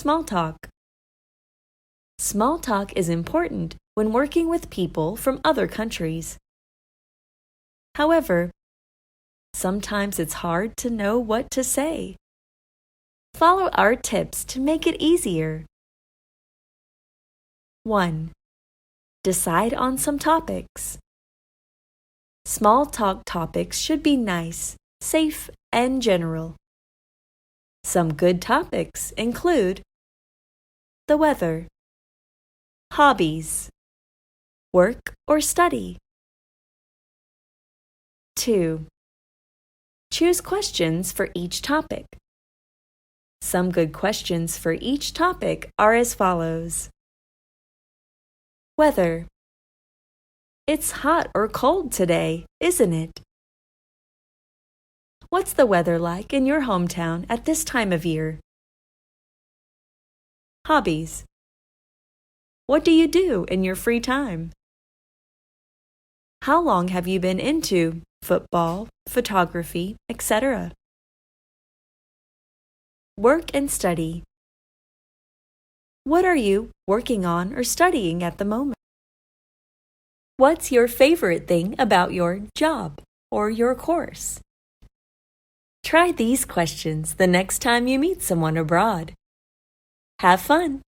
small talk. Small talk is important when working with people from other countries. However, sometimes it's hard to know what to say. Follow our tips to make it easier. 1. Decide on some topics. Small talk topics should be nice, safe, and general. Some good topics include the weather, hobbies, work or study. 2. Choose questions for each topic. Some good questions for each topic are as follows. Weather. It's hot or cold today, isn't it? What's the weather like in your hometown at this time of year? Hobbies. What do you do in your free time? How long have you been into football, photography, etc.? Work and study. What are you working on or studying at the moment? What's your favorite thing about your job or your course? Try these questions the next time you meet someone abroad. Have fun!